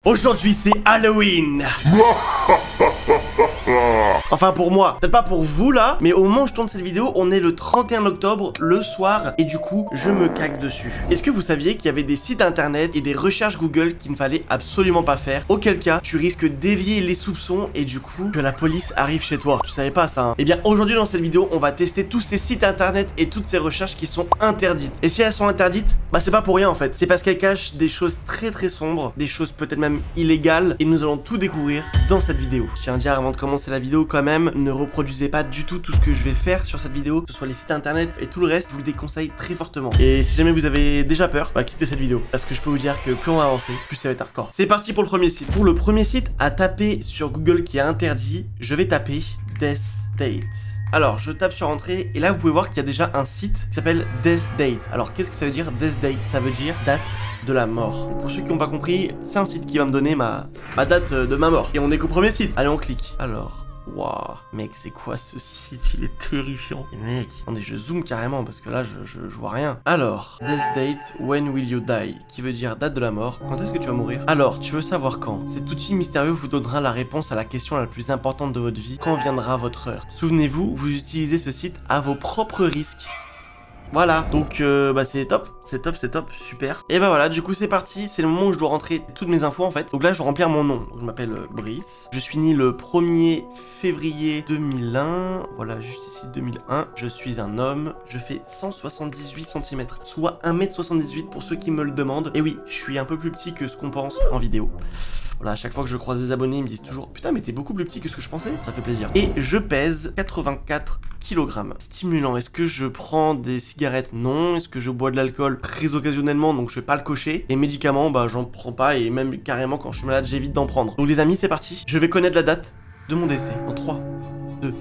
Aujourd'hui c'est Halloween. Enfin pour moi, peut-être pas pour vous là, mais au moment où je tourne cette vidéo, on est le 31 octobre, le soir, et du coup, je me caque dessus. Est-ce que vous saviez qu'il y avait des sites internet et des recherches Google qu'il ne fallait absolument pas faire? Auquel cas, tu risques d'éveiller les soupçons et du coup, que la police arrive chez toi. Tu savais pas ça, hein? Eh bien, aujourd'hui dans cette vidéo, on va tester tous ces sites internet et toutes ces recherches qui sont interdites. Et si elles sont interdites, bah c'est pas pour rien en fait. C'est parce qu'elles cachent des choses très sombres, des choses peut-être même illégales, et nous allons tout découvrir dans cette vidéo. Je tiens à dire avant de commencer la vidéo quand même, ne reproduisez pas du tout ce que je vais faire sur cette vidéo, que ce soit les sites internet et tout le reste, je vous le déconseille très fortement. Et si jamais vous avez déjà peur, bah quittez cette vidéo, parce que je peux vous dire que plus on va avancer, plus ça va être hardcore. C'est parti pour le premier site. Pour le premier site à taper sur Google qui est interdit, je vais taper Death Date. Alors, je tape sur entrée et là vous pouvez voir qu'il y a déjà un site qui s'appelle Death Date. Alors, qu'est-ce que ça veut dire Death Date? Ça veut dire date de la mort. Pour ceux qui n'ont pas compris, c'est un site qui va me donner ma date de ma mort. Et on est qu'au premier site. Allez, on clique. Alors, waouh, mec, c'est quoi ce site? Il est terrifiant. Et mec, attendez, je zoome carrément parce que là, je vois rien. Alors, Death Date, when will you die? Qui veut dire date de la mort. Quand est-ce que tu vas mourir? Alors, tu veux savoir quand? Cet outil mystérieux vous donnera la réponse à la question la plus importante de votre vie. Quand viendra votre heure? Souvenez-vous, vous utilisez ce site à vos propres risques. Voilà, donc bah c'est top, super. Et bah voilà, du coup c'est parti, c'est le moment où je dois rentrer toutes mes infos en fait. Donc là je dois remplir mon nom, donc, je m'appelle Brice. Je suis né le 1er février 2001, voilà juste ici 2001. Je suis un homme, je fais 178 cm, soit 1m78 pour ceux qui me le demandent. Et oui, je suis un peu plus petit que ce qu'on pense en vidéo. Voilà, à chaque fois que je croise des abonnés, ils me disent toujours « Putain, mais t'es beaucoup plus petit que ce que je pensais !» Ça fait plaisir. Et je pèse 84 kg. Stimulant, est-ce que je prends des cigarettes? Non. Est-ce que je bois de l'alcool? Très occasionnellement, donc je vais pas le cocher. Et médicaments, bah j'en prends pas et même carrément quand je suis malade, j'évite d'en prendre. Donc les amis, c'est parti. Je vais connaître la date de mon décès. En 3, 2,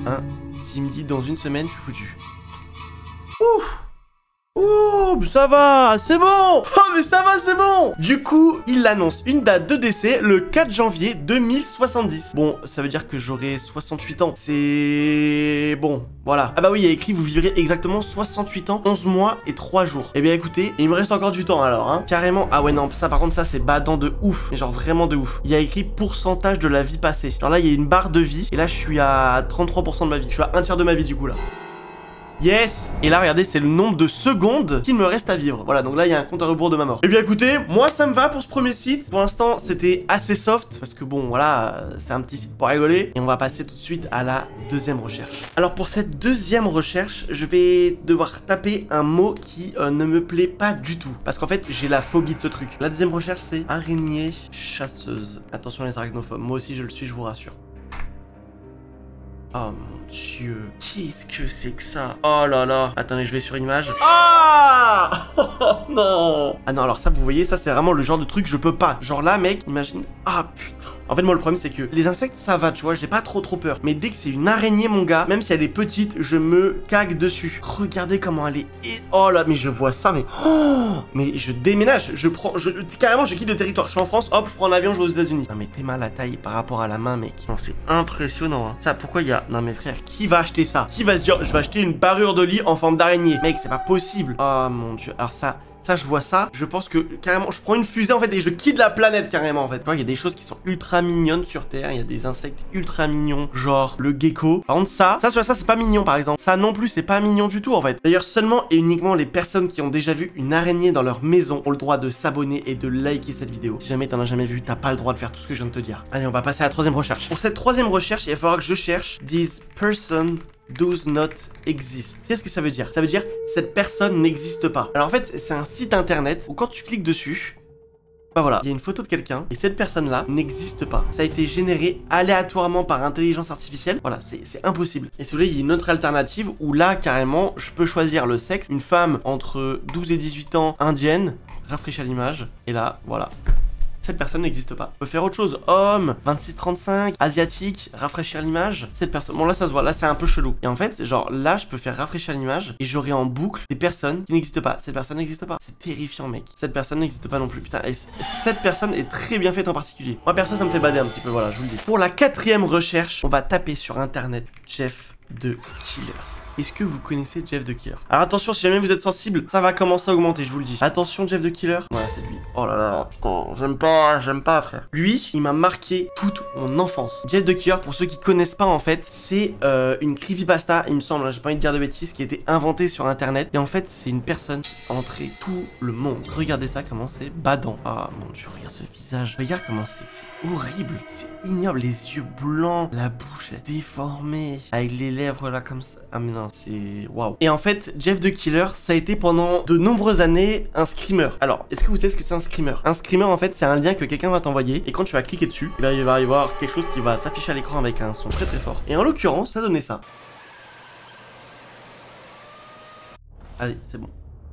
1. S'il me dit dans une semaine, je suis foutu. Ouf! Oh, ça va, c'est bon. Oh, mais ça va, c'est bon. Du coup, il annonce une date de décès le 4 janvier 2070. Bon, ça veut dire que j'aurai 68 ans. C'est bon, voilà. Ah bah oui, il y a écrit vous vivrez exactement 68 ans, 11 mois et 3 jours. Eh bien écoutez, il me reste encore du temps alors, hein. Carrément, ah ouais non, ça par contre, ça c'est badant de ouf. Mais genre vraiment de ouf. Il y a écrit pourcentage de la vie passée. Genre là, il y a une barre de vie. Et là, je suis à 33% de ma vie. Je suis à un tiers de ma vie du coup là. Yes! Et là, regardez, c'est le nombre de secondes qu'il me reste à vivre. Voilà, donc là, il y a un compte à rebours de ma mort. Eh bien, écoutez, moi, ça me va pour ce premier site. Pour l'instant, c'était assez soft, parce que bon, voilà, c'est un petit site pour rigoler. Et on va passer tout de suite à la deuxième recherche. Alors, pour cette deuxième recherche, je vais devoir taper un mot qui ne me plaît pas du tout. Parce qu'en fait, j'ai la phobie de ce truc. La deuxième recherche, c'est araignée chasseuse. Attention les arachnophobes, moi aussi, je le suis, je vous rassure. Oh mon dieu, qu'est-ce que c'est que ça? Oh là là, attendez, je vais sur image. Ah oh, non. Ah non, alors ça, vous voyez, ça c'est vraiment le genre de truc, je peux pas. Genre là, mec, imagine. Ah putain. En fait, moi, le problème, c'est que les insectes, ça va, tu vois, j'ai pas trop peur. Mais dès que c'est une araignée, mon gars, même si elle est petite, je me cague dessus. Regardez comment elle est. Oh là, mais je vois ça, mais. Oh, mais je déménage. Carrément, je quitte le territoire. Je suis en France, hop, je prends l'avion, je vais aux États-Unis. Non, mais t'es mal à taille par rapport à la main, mec. Non, c'est impressionnant, hein. Ça, pourquoi il y a. Non, mais frère, qui va acheter ça? Qui va se dire, je vais acheter une parure de lit en forme d'araignée? Mec, c'est pas possible. Oh mon dieu. Alors, ça, je vois ça, je pense que carrément, je prends une fusée en fait et je quitte la planète carrément en fait. Tu vois, il y a des choses qui sont ultra mignonnes sur Terre, il y a des insectes ultra mignons, genre le gecko. Par contre, ça c'est pas mignon par exemple. Ça non plus, c'est pas mignon du tout en fait. D'ailleurs, seulement et uniquement les personnes qui ont déjà vu une araignée dans leur maison ont le droit de s'abonner et de liker cette vidéo. Si jamais t'en as jamais vu, t'as pas le droit de faire tout ce que je viens de te dire. Allez, on va passer à la troisième recherche. Pour cette troisième recherche, il va falloir que je cherche this person does not exist. Qu'est-ce que ça veut dire? Ça veut dire cette personne n'existe pas. Alors en fait, c'est un site internet où quand tu cliques dessus, bah voilà, il y a une photo de quelqu'un et cette personne-là n'existe pas. Ça a été généré aléatoirement par intelligence artificielle. Voilà, c'est impossible. Et si vous voulez, il y a une autre alternative où là, carrément, je peux choisir le sexe. Une femme entre 12 et 18 ans, indienne, rafraîchir l'image. Et là, voilà. Cette personne n'existe pas. On peut faire autre chose. Homme, 26-35, asiatique, rafraîchir l'image. Cette personne. Bon, là, ça se voit. Là, c'est un peu chelou. Et en fait, genre, là, je peux faire rafraîchir l'image et j'aurai en boucle des personnes qui n'existent pas. Cette personne n'existe pas. C'est terrifiant, mec. Cette personne n'existe pas non plus. Putain, et cette personne est très bien faite en particulier. Moi, perso, ça me fait bader un petit peu. Voilà, je vous le dis. Pour la quatrième recherche, on va taper sur internet Jeff the Killer. Est-ce que vous connaissez Jeff the Killer? Alors attention, si jamais vous êtes sensible, ça va commencer à augmenter, je vous le dis. Attention, Jeff the Killer. Voilà, c'est lui. Oh là là, putain, j'aime pas, frère. Lui, il m'a marqué toute mon enfance. Jeff the Killer, pour ceux qui connaissent pas, en fait, c'est une creepypasta, il me semble, hein, j'ai pas envie de dire de bêtises, qui a été inventée sur internet. Et en fait, c'est une personne qui a entré tout le monde. Regardez ça, comment c'est badant. Ah mon dieu, regarde ce visage. Regarde comment c'est horrible. C'est ignoble, les yeux blancs, la bouche est déformée, avec les lèvres là comme ça. Ah mais non, c'est waouh. Et en fait, Jeff the Killer, ça a été pendant de nombreuses années un screamer. Alors, est-ce que vous savez ce que c'est un screamer? Un screamer, en fait, c'est un lien que quelqu'un va t'envoyer, et quand tu vas cliquer dessus, il va y avoir quelque chose qui va s'afficher à l'écran avec un son très très fort. Et en l'occurrence, ça donnait ça. Allez, c'est bon.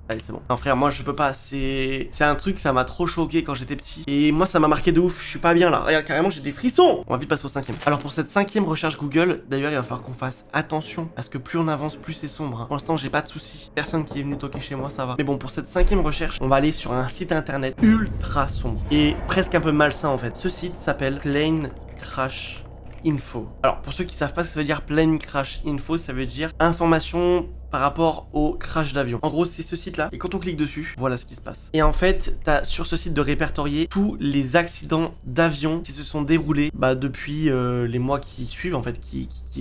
Allez, c'est bon. Non, frère, moi, je peux pas. C'est un truc, ça m'a trop choqué quand j'étais petit. Et moi, ça m'a marqué de ouf. Je suis pas bien, là. Regarde, carrément, j'ai des frissons. On va vite passer au 5e. Alors, pour cette 5e recherche Google, d'ailleurs, il va falloir qu'on fasse attention. Parce que plus on avance, plus c'est sombre. Hein. Pour l'instant, j'ai pas de soucis. Personne qui est venu toquer chez moi, ça va. Mais bon, pour cette 5e recherche, on va aller sur un site internet ultra sombre. Et presque un peu malsain, en fait. Ce site s'appelle Plane Crash Info. Alors, pour ceux qui savent pas ce que ça veut dire Plane Crash Info, ça veut dire information par rapport au crash d'avion. En gros, c'est ce site-là. Et quand on clique dessus, voilà ce qui se passe. Et en fait, t'as sur ce site de répertorier tous les accidents d'avion qui se sont déroulés depuis les mois qui suivent, en fait.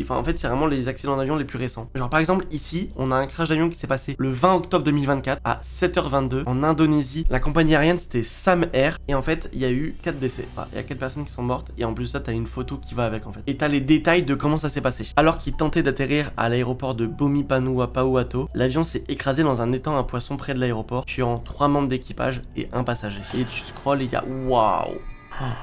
Enfin, en fait, c'est vraiment les accidents d'avion les plus récents. Genre, par exemple, ici, on a un crash d'avion qui s'est passé le 20 octobre 2024 à 7h22 en Indonésie. La compagnie aérienne, c'était Sam Air. Et en fait, il y a eu 4 décès. Enfin, il y a 4 personnes qui sont mortes. Et en plus de ça, t'as une photo qui va avec, en fait. Et t'as les détails de comment ça s'est passé. Alors qu'il tentait d'atterrir à l'aéroport de Bomipanua, l'avion s'est écrasé dans un étang à poissons près de l'aéroport, tuant 3 membres d'équipage et un passager. Et tu scrolles et il y a waouh.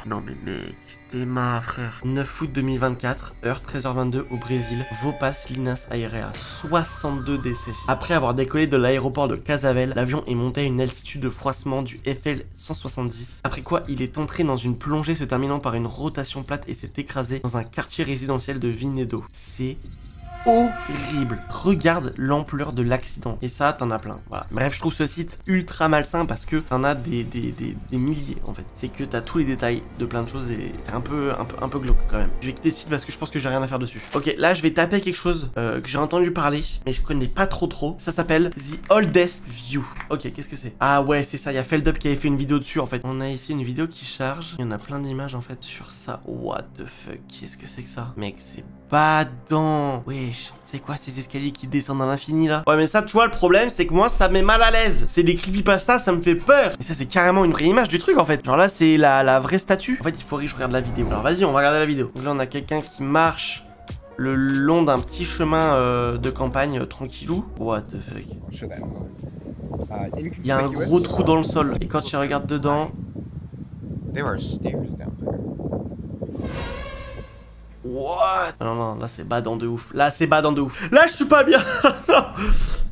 Non mais mec, t'es marre frère. 9 août 2024, heure 13h22 au Brésil, Vopas Linas Aérea, 62 décès. Après avoir décollé de l'aéroport de Cascavel, l'avion est monté à une altitude de froissement du FL 170. Après quoi, il est entré dans une plongée se terminant par une rotation plate et s'est écrasé dans un quartier résidentiel de Vinedo. C'est horrible. Regarde l'ampleur de l'accident. Et ça, t'en as plein. Voilà. Bref, je trouve ce site ultra malsain parce que t'en as des milliers en fait. C'est que t'as tous les détails de plein de choses et t'es un peu glauque quand même. Je vais quitter le site parce que je pense que j'ai rien à faire dessus. Ok, là je vais taper quelque chose que j'ai entendu parler, mais je connais pas trop. Ça s'appelle The Oldest View. Ok, qu'est-ce que c'est? Ah ouais, c'est ça. Il y a Feldup qui avait fait une vidéo dessus en fait. On a ici une vidéo qui charge. Il y en a plein d'images en fait sur ça. What the fuck? Qu'est-ce que c'est que ça? Mec, c'est badant. Wesh, c'est quoi ces escaliers qui descendent dans l'infini là? Ouais mais ça tu vois le problème c'est que moi ça me met mal à l'aise. C'est des creepypasta, ça me fait peur. Et ça c'est carrément une vraie image du truc en fait. Genre là c'est la vraie statue. En fait il faudrait que je regarde la vidéo. Alors vas-y on va regarder la vidéo. Donc là on a quelqu'un qui marche le long d'un petit chemin de campagne tranquillou. What the fuck? Il y a un gros trou dans le sol. Et quand tu regardes dedans... What? Non, là c'est badant de ouf. Là c'est badant de ouf. Là je suis pas bien.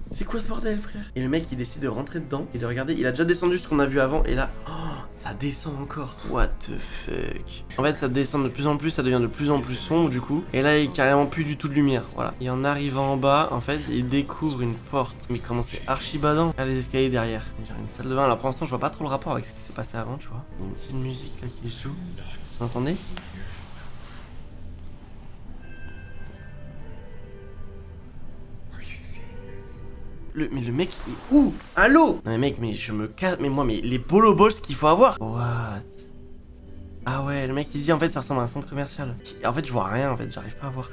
C'est quoi ce bordel frère? Et le mec il décide de rentrer dedans et de regarder. Il a déjà descendu ce qu'on a vu avant et là... Oh, ça descend encore. What the fuck? En fait ça descend de plus en plus, ça devient de plus en plus sombre du coup. Et là il n'y a carrément plus du tout de lumière. Voilà. Et en arrivant en bas, en fait il découvre une porte. Mais comment c'est archi badant. Regarde les escaliers derrière. J'ai une salle de bain. Alors pour l'instant je vois pas trop le rapport avec ce qui s'est passé avant tu vois. Il y a une petite musique là qui joue. Vous entendez? Mais le mec est où? Allô? Non mais mec, mais je me casse. Mais moi, mais les bolo balls qu'il faut avoir. What? Ah ouais, le mec il se dit en fait ça ressemble à un centre commercial. En fait je vois rien en fait, j'arrive pas à voir.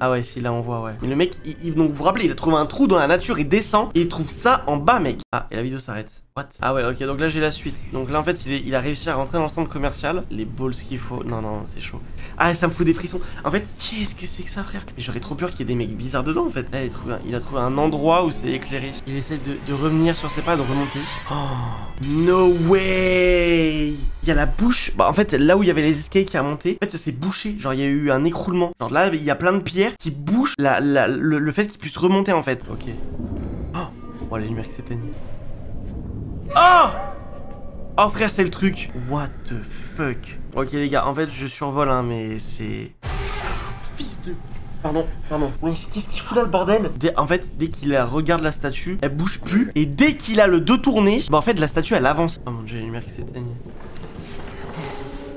Ah ouais, si là on voit ouais. Mais le mec, donc vous vous rappelez, il a trouvé un trou dans la nature, il descend et il trouve ça en bas mec. Ah, et la vidéo s'arrête. What? Ah ouais, ok, donc là j'ai la suite. Donc là en fait il a réussi à rentrer dans le centre commercial. Les balls qu'il faut. Non, c'est chaud. Ah, ça me fout des frissons. En fait, qu'est-ce que c'est que ça frère? Mais j'aurais trop peur qu'il y ait des mecs bizarres dedans en fait. Là il a trouvé un endroit où c'est éclairé. Il essaie de revenir sur ses pas, de remonter. Oh, no way! Il y a la bouche. Bah en fait là où il y avait les escaliers qui a monté, en fait ça s'est bouché. Genre il y a eu un écroulement. Genre là il y a plein de pierres qui bouchent le fait qu'il puisse remonter en fait. Ok. Oh, les lumières qui s'éteignent. Oh frère c'est le truc. What the fuck. Ok les gars en fait je survole hein mais c'est... Fils de... Pardon. Wesh, qu'est-ce qu'il fout là le bordel? En fait dès qu'il regarde la statue, elle bouge plus. Et dès qu'il a le dos tourné, bah en fait la statue elle avance. Oh mon dieu les lumières qui s'éteignent.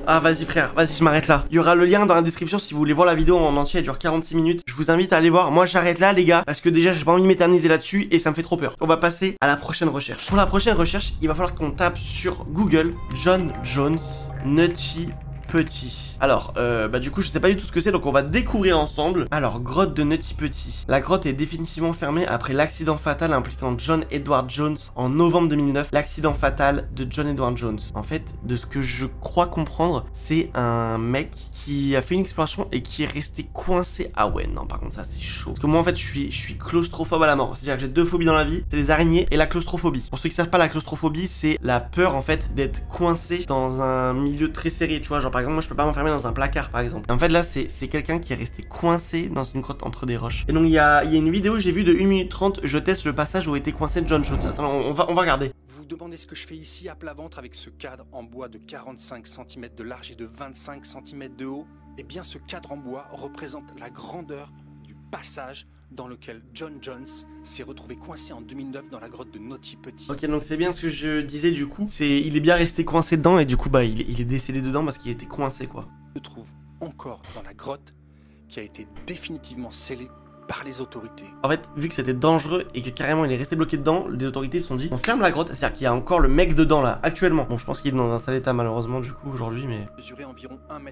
Ah vas-y frère, vas-y je m'arrête là. Il y aura le lien dans la description si vous voulez voir la vidéo en entier, elle dure 46 minutes. Je vous invite à aller voir. Moi j'arrête là les gars, parce que déjà j'ai pas envie de m'éterniser là-dessus et ça me fait trop peur. On va passer à la prochaine recherche. Pour la prochaine recherche, il va falloir qu'on tape sur Google John Jones Nutty Petit. Alors, du coup, je sais pas du tout ce que c'est, donc on va découvrir ensemble. Alors, grotte de Nutty Petit. La grotte est définitivement fermée après l'accident fatal impliquant John Edward Jones en novembre 2009. L'accident fatal de John Edward Jones. En fait, de ce que je crois comprendre, c'est un mec qui a fait une exploration et qui est resté coincé. Ah ouais, non, par contre, ça, c'est chaud. Parce que moi, en fait, je suis claustrophobe à la mort. C'est-à-dire que j'ai deux phobies dans la vie, c'est les araignées et la claustrophobie. Pour ceux qui savent pas, la claustrophobie, c'est la peur, en fait, d'être coincé dans un milieu très serré, tu vois, genre, par exemple, moi je peux pas m'enfermer dans un placard par exemple. Et en fait là c'est quelqu'un qui est resté coincé dans une grotte entre des roches. Et donc il y a une vidéo j'ai vu de 1 minute 30, je teste le passage où était coincé John Jones. Attends, on va regarder. Vous vous demandez ce que je fais ici à plat ventre avec ce cadre en bois de 45 cm de large et de 25 cm de haut? Eh bien ce cadre en bois représente la grandeur du passage dans lequel John Jones s'est retrouvé coincé en 2009 dans la grotte de Nutty Petit. Ok, donc c'est bien ce que je disais du coup. Il est bien resté coincé dedans et du coup bah il est décédé dedans parce qu'il était coincé quoi. Se trouve encore dans la grotte qui a été définitivement scellée par les autorités. En fait, vu que c'était dangereux et que carrément il est resté bloqué dedans, les autorités se sont dit on ferme la grotte, c'est-à-dire qu'il y a encore le mec dedans là, actuellement. Bon, je pense qu'il est dans un sale état malheureusement du coup aujourd'hui, mais... Mesurait environ 1,80 m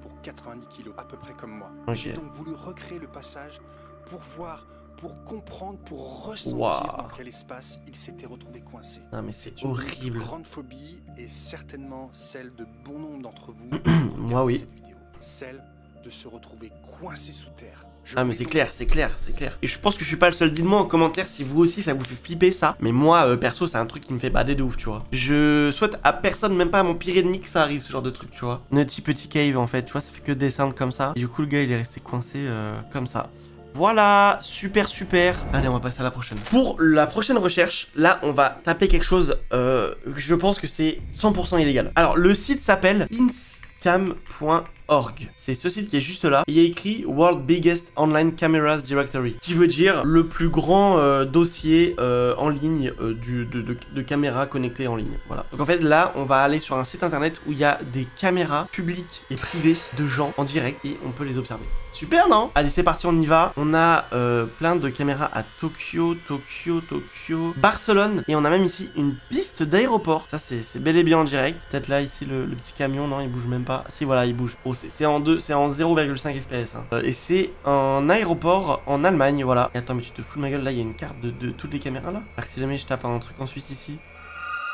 pour 90 kg, à peu près comme moi. Ok. J'ai donc voulu recréer le passage pour voir, pour comprendre, pour ressentir dans quel espace il s'était retrouvé coincé. Non mais c'est Une horrible. grande phobie et certainement celle de bon nombre d'entre vous. Moi oui. Cette vidéo. Celle de se retrouver coincé sous terre. Ah mais c'est clair, c'est clair, c'est clair. Et je pense que je suis pas le seul. Dites-moi en commentaire si vous aussi ça vous fait flipper ça. Mais moi perso c'est un truc qui me fait bader de ouf, tu vois. Je souhaite à personne, même pas à mon pire ennemi, que ça arrive ce genre de truc, tu vois. Nutty Petit Cave en fait, tu vois, ça fait que descendre comme ça. Et du coup le gars il est resté coincé comme ça. Voilà, super super. Allez, on va passer à la prochaine. Pour la prochaine recherche, là, on va taper quelque chose, je pense que c'est 100% illégal. Alors, le site s'appelle inscam.org. C'est ce site qui est juste là. Il y a écrit World Biggest Online Cameras Directory, qui veut dire le plus grand dossier en ligne de caméras connectées en ligne. Voilà. Donc en fait là, on va aller sur un site internet où il y a des caméras publiques et privées de gens en direct et on peut les observer. Super, non? Allez, c'est parti, on y va. On a plein de caméras à Tokyo, Barcelone et on a même ici une piste d'aéroport. Ça c'est bel et bien en direct. Peut-être là ici le petit camion, non, il bouge même pas. Si voilà, il bouge. Oh, c'est en 0,5 fps hein. Et c'est un aéroport en Allemagne, voilà. Et attends, mais tu te fous de ma gueule, là il y a une carte de toutes les caméras là. Alors que si jamais je tape un truc en Suisse ici.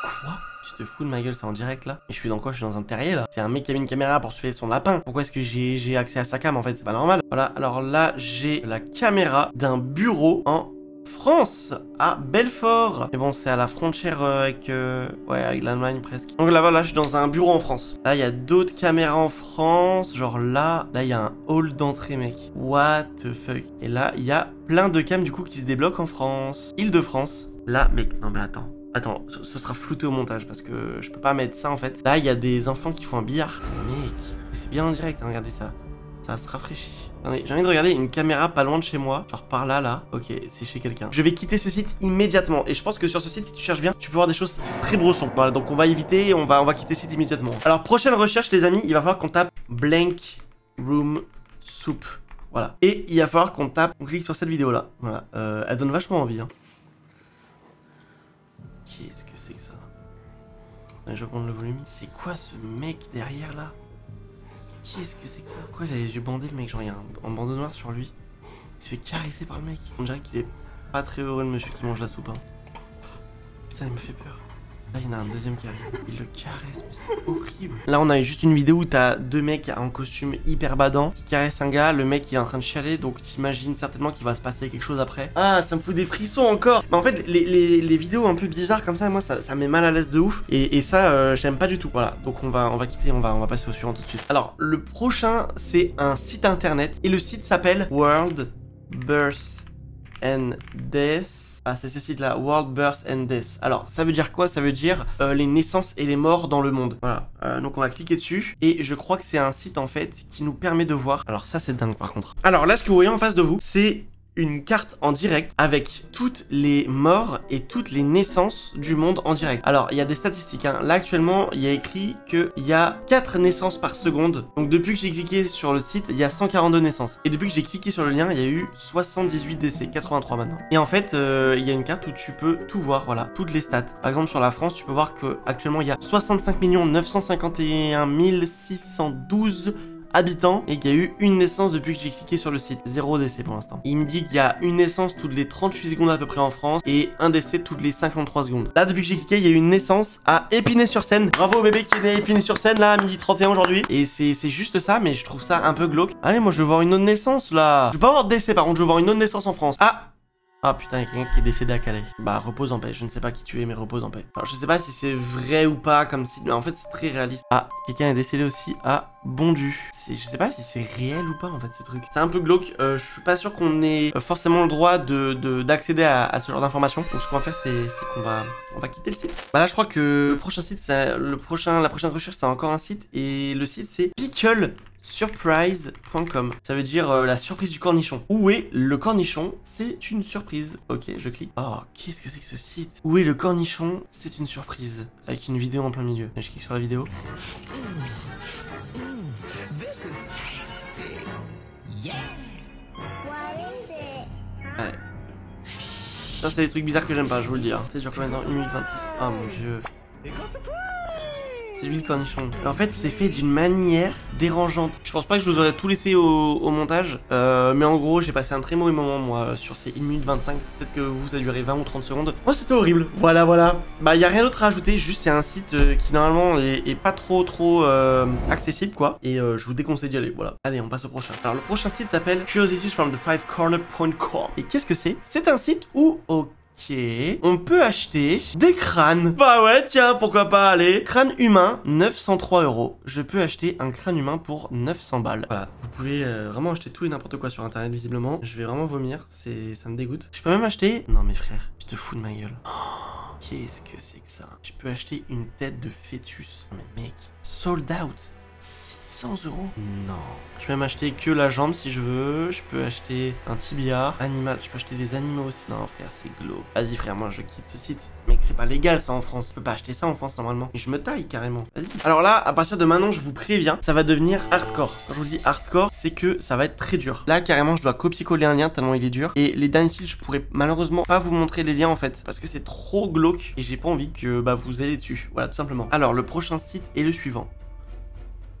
Quoi? Tu te fous de ma gueule, c'est en direct là? Mais je suis dans quoi? Je suis dans un terrier là. C'est un mec qui avait une caméra pour suivre son lapin. Pourquoi est-ce que j'ai accès à sa cam en fait? C'est pas normal. Voilà, alors là j'ai la caméra d'un bureau en France, à Belfort. Et bon, c'est à la frontière avec l'Allemagne presque. Donc là, voilà, je suis dans un bureau en France. Là, il y a d'autres caméras en France. Genre là, il y a un hall d'entrée, mec. What the fuck? Et là, il y a plein de cams du coup qui se débloquent en France. Île-de-France. Là, mec, non mais attends. Attends, ça sera flouté au montage parce que je peux pas mettre ça en fait. Là, il y a des enfants qui font un billard. Mec, c'est bien en direct, hein, regardez ça. Ça se rafraîchit. J'ai envie de regarder une caméra pas loin de chez moi. Genre par là, là. Ok, c'est chez quelqu'un. Je vais quitter ce site immédiatement. Et je pense que sur ce site, si tu cherches bien, tu peux voir des choses très brossons. Voilà, donc on va éviter, on va quitter ce site immédiatement. Alors, prochaine recherche, les amis, il va falloir qu'on tape Blank Room Soup. Voilà. Et il va falloir qu'on tape, on clique sur cette vidéo là. Voilà. Elle donne vachement envie, hein. Qu'est-ce que c'est que ça? Je vais prendre le volume. C'est quoi ce mec derrière là? Qu'est-ce que c'est que ça? Pourquoi il a les yeux bandés le mec? Genre il y a un bandeau noir sur lui. Il se fait caresser par le mec. On dirait qu'il est pas très heureux le monsieur qui mange la soupe hein. Putain il me fait peur. Là il y en a un deuxième qui arrive. Il le caresse mais c'est horrible. Là on a juste une vidéo où t'as deux mecs en costume hyper badant qui caressent un gars. Le mec il est en train de chialer. Donc t'imagines certainement qu'il va se passer quelque chose après. Ah ça me fout des frissons encore. Mais en fait les vidéos un peu bizarres comme ça, moi ça met mal à l'aise de ouf. Et ça j'aime pas du tout. Voilà, donc on va quitter, on va passer au suivant tout de suite. Alors le prochain c'est un site internet. Et le site s'appelle World Birth and Death. Ah, c'est ce site-là, World Birth and Death. Alors, ça veut dire quoi? Ça veut dire les naissances et les morts dans le monde. Voilà. Donc, on va cliquer dessus. Et je crois que c'est un site, en fait, qui nous permet de voir... Alors, ça, c'est dingue, par contre. Alors, là, ce que vous voyez en face de vous, c'est une carte en direct avec toutes les morts et toutes les naissances du monde en direct. Alors, il y a des statistiques, hein. Là, actuellement, il y a écrit qu'il y a 4 naissances par seconde. Donc, depuis que j'ai cliqué sur le site, il y a 142 naissances. Et depuis que j'ai cliqué sur le lien, il y a eu 78 décès, 83 maintenant. Et en fait, il y a une carte où tu peux tout voir, voilà, toutes les stats. Par exemple, sur la France, tu peux voir qu'actuellement, il y a 65 951 612 habitants et qu'il y a eu une naissance depuis que j'ai cliqué sur le site. 0 décès pour l'instant. Il me dit qu'il y a une naissance toutes les 38 secondes à peu près en France et un décès toutes les 53 secondes. Là, depuis que j'ai cliqué, il y a eu une naissance à Épinay-sur-Seine. Bravo au bébé qui est né à Épinay-sur-Seine là à 12h31 aujourd'hui. Et c'est juste ça, mais je trouve ça un peu glauque. Allez, moi je veux voir une autre naissance là. Je veux pas avoir de décès par contre, je veux voir une autre naissance en France. Ah putain, il y a quelqu'un qui est décédé à Calais. Bah repose en paix, je ne sais pas qui tu es mais repose en paix. Alors je sais pas si c'est vrai ou pas comme si... Mais en fait c'est très réaliste. Ah, quelqu'un est décédé aussi à Bondu. Je sais pas si c'est réel ou pas en fait ce truc. C'est un peu glauque, je suis pas sûr qu'on ait forcément le droit d'accéder à ce genre d'informations. Donc ce qu'on va faire c'est qu'on va quitter le site. Bah là je crois que le prochain site, la prochaine recherche c'est encore un site. Et le site c'est Pickle surprise.com. Ça veut dire la surprise du cornichon. Où est le cornichon? C'est une surprise. Ok, je clique. Oh, qu'est-ce que c'est que ce site? Où est le cornichon? C'est une surprise. Avec une vidéo en plein milieu. Et je clique sur la vidéo. Ouais. Ça, c'est des trucs bizarres que j'aime pas, je vous le dis. Hein. C'est genre combien de temps? 1 minute 26. Ah mon dieu. C'est lui le cornichon. En fait, c'est fait d'une manière dérangeante. Je pense pas que je vous aurais tout laissé au montage. Mais en gros, j'ai passé un très mauvais moment, moi, sur ces 1 minute 25. Peut-être que vous, ça a duré 20 ou 30 secondes. Moi, c'était horrible. Voilà. Bah, y a rien d'autre à ajouter. Juste, c'est un site qui, normalement, est pas trop accessible, quoi. Et je vous déconseille d'y aller. Voilà. Allez, on passe au prochain. Alors, le prochain site s'appelle curiositiesfromthefivecorner.com. Et qu'est-ce que c'est? C'est un site où, ok, on peut acheter des crânes. Bah ouais, tiens, pourquoi pas, allez. Crâne humain, 903 €. Je peux acheter un crâne humain pour 900 balles. Voilà, vous pouvez vraiment acheter tout et n'importe quoi sur internet, visiblement. Je vais vraiment vomir, ça me dégoûte. Je peux même acheter... Non mais frère, tu te fous de ma gueule. Oh, qu'est-ce que c'est que ça? Je peux acheter une tête de fœtus. Non mais mec, sold out. 600 €? Non. Je peux même acheter que la jambe si je veux. Je peux acheter un tibia. Animal. Je peux acheter des animaux aussi. Non frère, c'est glauque. Vas-y frère, moi je quitte ce site. Mec, c'est pas légal ça en France. Je peux pas acheter ça en France normalement. Et je me taille carrément. Vas-y. Alors là, à partir de maintenant, je vous préviens, ça va devenir hardcore. Quand je vous dis hardcore, c'est que ça va être très dur. Là, carrément, je dois copier-coller un lien tellement il est dur. Et les derniers sites, je pourrais malheureusement pas vous montrer les liens en fait. Parce que c'est trop glauque. Et j'ai pas envie que vous allez dessus. Voilà, tout simplement. Alors, le prochain site est le suivant.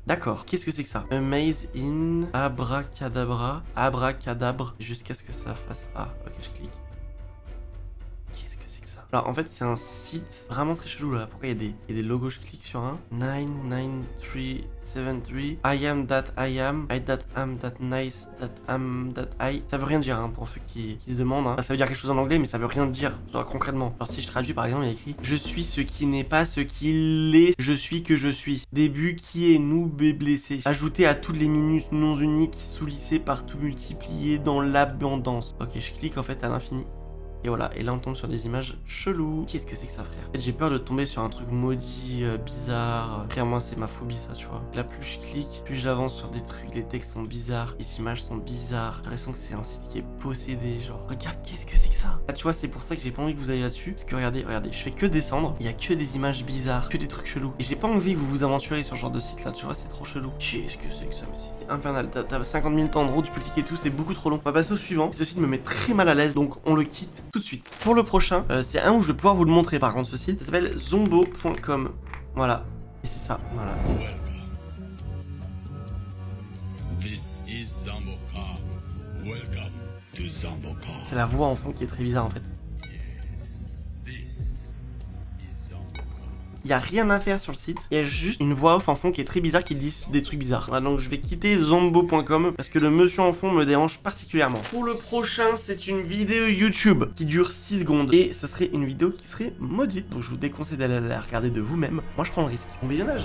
D'accord, qu'est-ce que c'est que ça? Amaze in abracadabra, abracadabre, jusqu'à ce que ça fasse A. Ok, je clique. Qu'est-ce que c'est que ça? Alors en fait c'est un site vraiment très chelou là. Pourquoi il y a des logos? Je clique sur un 99373 I am that I am, I that am that nice, that am that I. Ça veut rien dire hein, pour ceux qui se demandent hein. Ça veut dire quelque chose en anglais mais ça veut rien dire genre concrètement. Alors si je traduis par exemple il y a écrit je suis ce qui n'est pas ce qu'il est, je suis que je suis. Début qui est nous blessé. Ajouté à toutes les minus non uniques sous-lissées par tout multiplié dans l'abondance. Ok, je clique en fait à l'infini. Et voilà, et là on tombe sur des images cheloues. Qu'est-ce que c'est que ça frère? En fait j'ai peur de tomber sur un truc maudit, bizarre. Frère moi c'est ma phobie ça tu vois. Là plus je clique, plus j'avance sur des trucs, les textes sont bizarres, les images sont bizarres. J'ai l'impression que c'est un site qui est possédé genre. Regarde qu'est-ce que c'est que ça? Là tu vois c'est pour ça que j'ai pas envie que vous alliez là-dessus. Parce que regardez, je fais que descendre, il y a que des images bizarres, que des trucs chelous. Et j'ai pas envie que vous vous aventuriez sur ce genre de site là, tu vois c'est trop chelou. Qu'est-ce que c'est que ça? Mais c'est infernal, t'as 50 000 temps de route, tu peux cliquer tout, c'est beaucoup trop long. On va passer au suivant. Ce site me met très mal à l'aise donc on le quitte tout de suite. Pour le prochain, c'est un où je vais pouvoir vous le montrer par contre ce site. Ça s'appelle zombo.com. Voilà. Et c'est ça. Voilà. C'est la voix en fond qui est très bizarre en fait. Il n'y a rien à faire sur le site, il y a juste une voix off en fond qui est très bizarre qui dit des trucs bizarres. Voilà, donc je vais quitter zombo.com parce que le monsieur en fond me dérange particulièrement. Pour le prochain, c'est une vidéo YouTube qui dure 6 secondes et ce serait une vidéo qui serait maudite. Donc je vous déconseille d'aller la regarder de vous-même. Moi je prends le risque. Bon visionnage.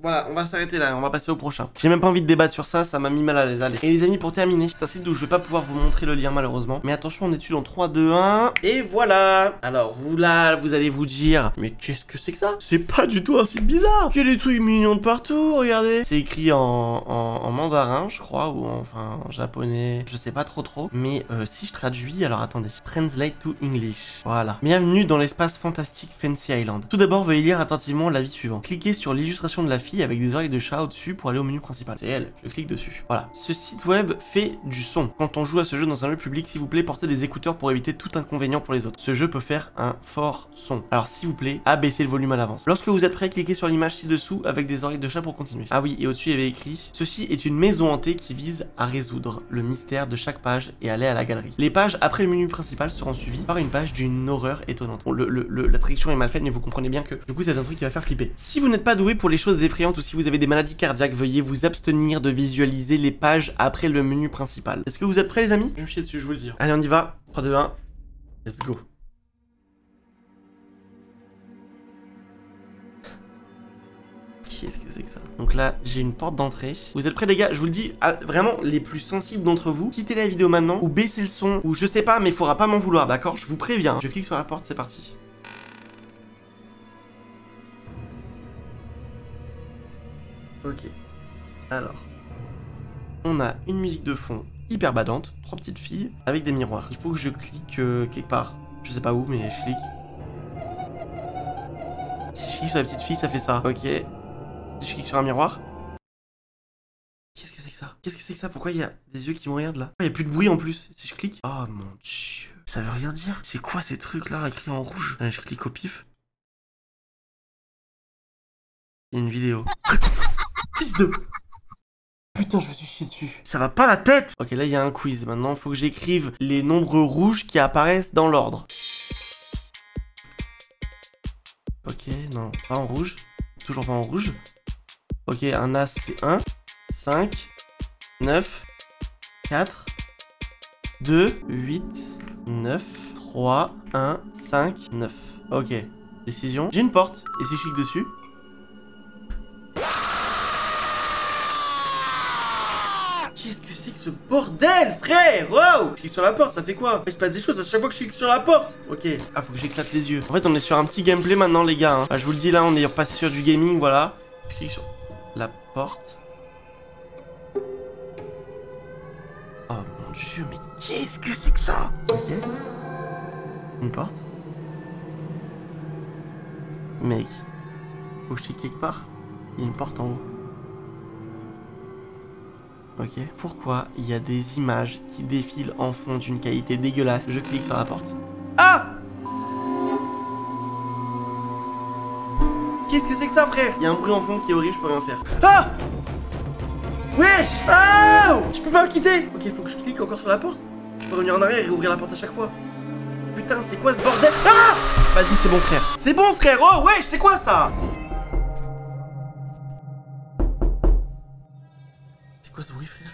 Voilà, va s'arrêter là, on va passer au prochain. J'ai même pas envie de débattre sur ça, ça m'a mis mal à l'aise. Allez. Et les amis, pour terminer, c'est un site où je vais pas pouvoir vous montrer le lien malheureusement. Mais attention, on est dessus dans 3, 2, 1. Et voilà. Alors vous là, vous allez vous dire, mais qu'est-ce que c'est que ça? C'est pas du tout un site bizarre. Il y a des trucs mignons de partout, regardez. C'est écrit en mandarin, je crois, ou enfin en japonais, je sais pas trop. Mais si je traduis, alors attendez. Translate to English. Voilà. Bienvenue dans l'espace fantastique Fancy Island. Tout d'abord, veuillez lire attentivement l'avis suivant. Cliquez sur l'illustration de la fille avec des oreilles de chat au-dessus pour aller au menu principal. C'est elle, je clique dessus. Voilà. Ce site web fait du son. Quand on joue à ce jeu dans un lieu public, s'il vous plaît, portez des écouteurs pour éviter tout inconvénient pour les autres. Ce jeu peut faire un fort son. Alors s'il vous plaît, abaissez le volume à l'avance. Lorsque vous êtes prêt, cliquez sur l'image ci-dessous avec des oreilles de chat pour continuer. Ah oui, et au-dessus il y avait écrit: ceci est une maison hantée qui vise à résoudre le mystère de chaque page et aller à la galerie. Les pages après le menu principal seront suivies par une page d'une horreur étonnante. Bon, la traduction est mal faite, mais vous comprenez bien que du coup c'est un truc qui va faire flipper. Si vous n'êtes pas doué pour les choses effrayantes ou si vous avez des maladies cardiaques, veuillez vous abstenir de visualiser les pages après le menu principal. Est-ce que vous êtes prêts les amis? Je vais me chier dessus, je vous le dis. Allez, on y va. 3, 2, 1. Let's go. Qu'est-ce que c'est que ça? Donc là, j'ai une porte d'entrée. Vous êtes prêts les gars? Je vous le dis, vraiment, les plus sensibles d'entre vous, quittez la vidéo maintenant, ou baissez le son, ou je sais pas, mais il faudra pas m'en vouloir, d'accord? Je vous préviens. Je clique sur la porte, c'est parti. Ok. Alors. On a une musique de fond hyper badante, 3 petites filles, avec des miroirs. Il faut que je clique quelque part. Je sais pas où, mais je clique. Si je clique sur la petite fille, ça fait ça. Ok. Si je clique sur un miroir. Qu'est-ce que c'est que ça? Qu'est-ce que c'est que ça? Pourquoi il y a des yeux qui me regardent là? Il y a plus de bruit en plus. Si je clique. Oh mon dieu. Ça veut rien dire. C'est quoi ces trucs là écrits en rouge? Allez, je clique au pif. Il y a une vidéo. Fils de... Putain, je me suis chié dessus. Ça va pas la tête. Ok, là, il y a un quiz. Maintenant, il faut que j'écrive les nombres rouges qui apparaissent dans l'ordre. Ok, non, pas en rouge. Toujours pas en rouge. Ok, un as, c'est 1, 5, 9, 4, 2, 8, 9, 3, 1, 5, 9. Ok, décision. J'ai une porte. Et si je clique dessus? Qu'est-ce que c'est que ce bordel, frère? Wow! Je clique sur la porte, ça fait quoi? Il se passe des choses à chaque fois que je clique sur la porte. Ok. Ah, faut que j'éclate les yeux. En fait, on est sur un petit gameplay maintenant, les gars. Hein. Ah, je vous le dis, là, on est repassé sur du gaming, voilà. Je clique sur la porte. Oh mon dieu, mais qu'est-ce que c'est que ça? Ok. Une porte. Mec. Faut que je clique quelque part. Il y a une porte en haut. Ok. Pourquoi il y a des images qui défilent en fond d'une qualité dégueulasse? Je clique sur la porte. Ah! Qu'est-ce que c'est que ça, frère? Il y a un bruit en fond qui est horrible, je peux rien faire. Ah! Wesh! Ah! Je peux pas me quitter! Ok, faut que je clique encore sur la porte. Je peux revenir en arrière et ouvrir la porte à chaque fois. Putain, c'est quoi ce bordel? Ah! Vas-y, c'est bon, frère. C'est bon, frère! Oh, wesh, c'est quoi ça? C'est quoi ce bruit, frère?